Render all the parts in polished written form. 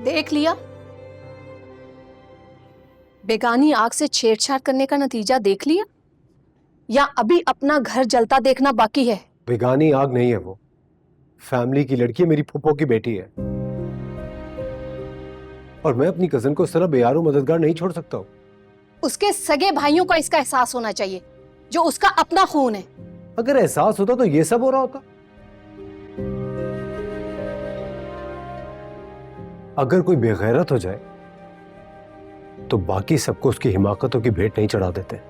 देख लिया, बेगानी आग से छेड़छाड़ करने का नतीजा देख लिया, या अभी अपना घर जलता देखना बाकी है? बेगानी आग नहीं है वो, फैमिली की लड़की है, मेरी फूफो की बेटी है। और मैं अपनी कजन को इस तरह बेयारो मददगार नहीं छोड़ सकता हूँ। उसके सगे भाइयों को इसका एहसास होना चाहिए, जो उसका अपना खून है। अगर एहसास होता तो ये सब हो रहा होता। अगर कोई बेगैरत हो जाए तो बाकी सबको उसकी हिमाकतों की भेंट नहीं चढ़ा देते।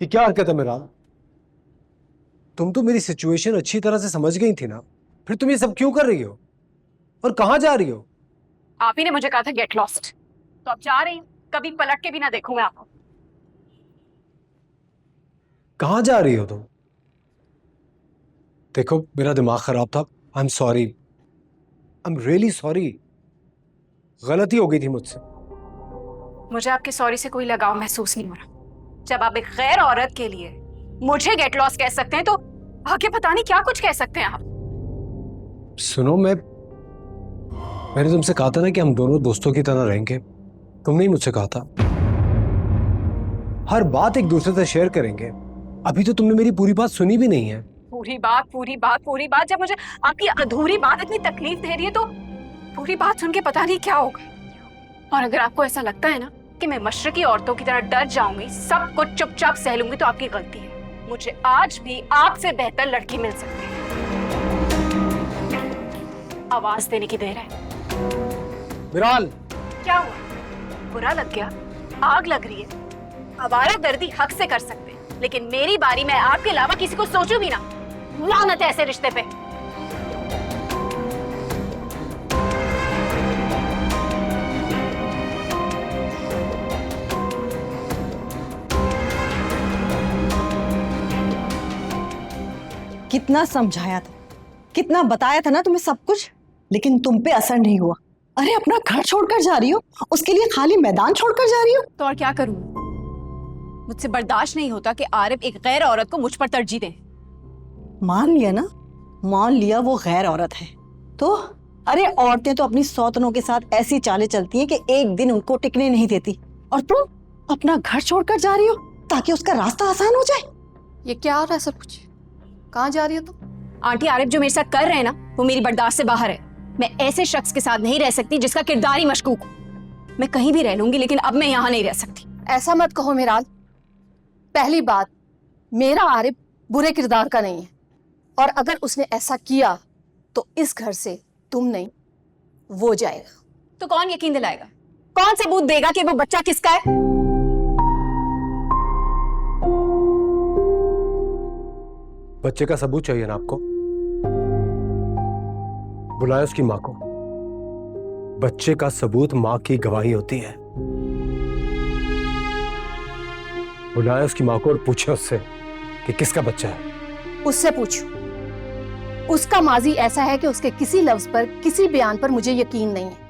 ये क्या हरकत है मेरा? तुम तो मेरी सिचुएशन अच्छी तरह से समझ गई थी ना, फिर तुम ये सब क्यों कर रही हो और कहां जा रही हो? आप ही ने मुझे कहा था गेट लॉस्ट, तो अब जा रही हूँ। कभी पलट के भी ना देखूं मैं आपको। कहां जा रही हो तुम? देखो मेरा दिमाग खराब था, I am sorry, I am really sorry. गलती हो गई थी मुझसे। मुझे आपके सॉरी से कोई लगाव महसूस नहीं हो रहा। जब आप एक गैर औरत के लिए मुझे गेट लॉस्ट कह सकते हैं तो आगे पता नहीं क्या कुछ कह सकते हैं आप। सुनो, मैंने तुमसे कहा था ना कि हम दोनों दोस्तों की तरह रहेंगे। तुमने ही मुझसे कहा था हर बात एक दूसरे से शेयर करेंगे। अभी तो तुमने मेरी पूरी बात सुनी भी नहीं है। पूरी बात जब मुझे आपकी अधूरी बात इतनी तकलीफ दे रही है तो पूरी बात सुन के पता नहीं क्या होगा। और अगर आपको ऐसा लगता है ना कि मैं मशरकी औरतों की तरह डर जाऊंगी, सब कुछ चुपचाप सह लूंगी, तो आपकी गलती है। मुझे आज भी आपसे बेहतर लड़की मिल सकती है। आवाज देने की देर है। विराल, क्या हुआ? बुरा लग गया? आग लग रही है? आवारागर्दी हक से कर सकते हैं, लेकिन मेरी बारी में आपके अलावा किसी को सोचूं भी ना। लानत है ऐसे रिश्ते पे। कितना समझाया था, कितना बताया था ना तुम्हें सब कुछ, लेकिन तुम पे असर नहीं हुआ। अरे अपना घर छोड़कर जा रही हो, उसके लिए खाली मैदान छोड़कर जा रही हो। तो और क्या करूं? मुझसे बर्दाश्त नहीं होता कि आरिफ एक गैर औरत को मुझ पर तरजीह दे। मान लिया ना, मान लिया वो गैर औरत है तो। अरे औरतें तो अपनी सौतनों के साथ ऐसी चालें चलती हैं कि एक दिन उनको टिकने नहीं देती, और तुम अपना घर छोड़कर जा रही हो ताकि उसका रास्ता आसान हो जाए। ये क्या हो रहा है सब कुछ? कहाँ जा रही हो तुम? आंटी, आरिफ जो मेरे साथ कर रहे हैं ना, वो मेरी बर्दाश्त से बाहर है। मैं ऐसे शख्स के साथ नहीं रह सकती जिसका किरदार ही मशकूक हो। मैं कहीं भी रह लूंगी, लेकिन अब मैं यहाँ नहीं रह सकती। ऐसा मत कहो मिराल। पहली बात, मेरा आरिफ बुरे किरदार का नहीं है, और अगर उसने ऐसा किया तो इस घर से तुम नहीं, वो जाएगा। तो कौन यकीन दिलाएगा? कौन सबूत देगा कि वो बच्चा किसका है? बच्चे का सबूत चाहिए ना आपको? बुलाए उसकी मां को। बच्चे का सबूत मां की गवाही होती है। बुलाए उसकी मां को और पूछे उससे कि किसका बच्चा है। उससे पूछो। उसका माजी ऐसा है कि उसके किसी लफ्ज पर, किसी बयान पर मुझे यकीन नहीं है।